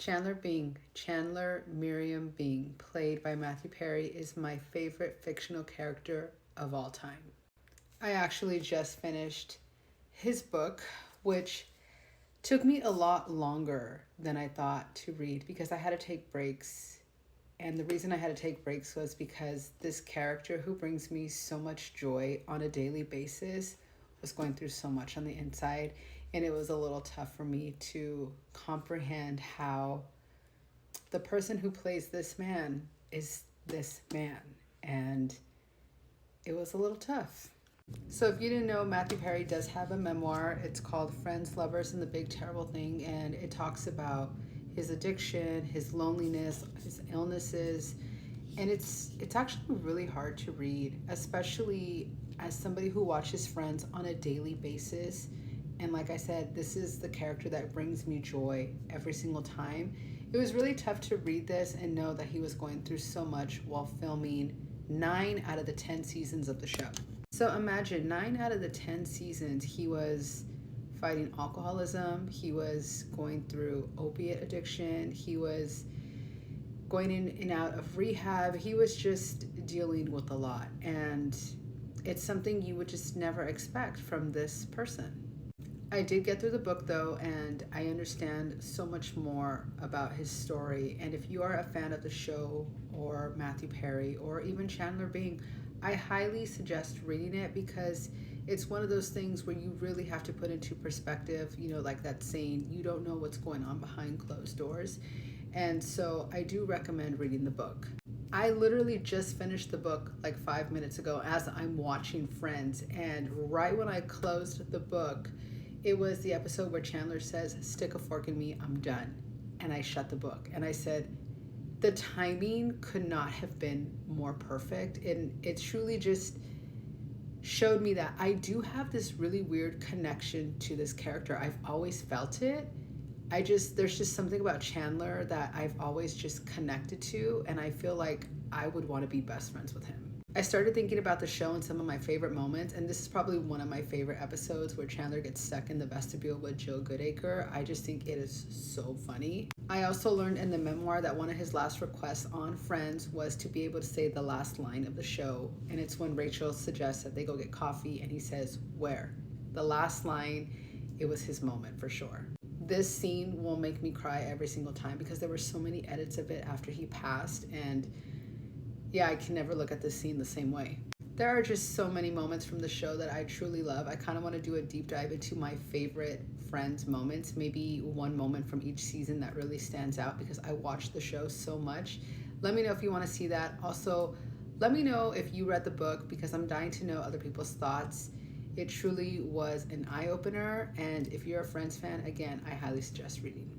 Chandler Miriam Bing, played by Matthew Perry, is my favorite fictional character of all time. I actually just finished his book, which took me a lot longer than I thought to read because I had to take breaks. And the reason I had to take breaks was because this character who brings me so much joy on a daily basis was going through so much on the inside. And it was a little tough for me to comprehend how the person who plays this man is this man. And it was a little tough. So if you didn't know, Matthew Perry does have a memoir. It's called Friends, Lovers, and the Big Terrible Thing. And it talks about his addiction, his loneliness, his illnesses. And it's actually really hard to read, especially as somebody who watches Friends on a daily basis. And like I said, this is the character that brings me joy every single time. It was really tough to read this and know that he was going through so much while filming 9 out of the 10 seasons of the show. So imagine 9 out of the 10 seasons, he was fighting alcoholism, he was going through opiate addiction, he was going in and out of rehab, he was just dealing with a lot. And it's something you would just never expect from this person. I did get through the book though, and I understand so much more about his story. And if you are a fan of the show or Matthew Perry or even Chandler Bing, I highly suggest reading it because it's one of those things where you really have to put into perspective, like that saying, you don't know what's going on behind closed doors. And so I do recommend reading the book. I literally just finished the book like 5 minutes ago as I'm watching Friends. And right when I closed the book, it was the episode where Chandler says, "Stick a fork in me, I'm done." And I shut the book and I said, the timing could not have been more perfect. And it truly just showed me that I do have this really weird connection to this character. I've always felt it. There's just something about Chandler that I've always just connected to. And I feel like I would want to be best friends with him. I started thinking about the show and some of my favorite moments, and this is probably one of my favorite episodes where Chandler gets stuck in the vestibule with Jill Goodacre. I just think it is so funny. I also learned in the memoir that one of his last requests on Friends was to be able to say the last line of the show, and it's when Rachel suggests that they go get coffee, and he says, "Where?" The last line, it was his moment for sure. This scene will make me cry every single time because there were so many edits of it after he passed, and yeah, I can never look at this scene the same way. There are just so many moments from the show that I truly love. I kind of want to do a deep dive into my favorite Friends moments, maybe one moment from each season that really stands out because I watched the show so much. Let me know if you want to see that. Also, let me know if you read the book because I'm dying to know other people's thoughts. It truly was an eye-opener, and if you're a Friends fan, again, I highly suggest reading.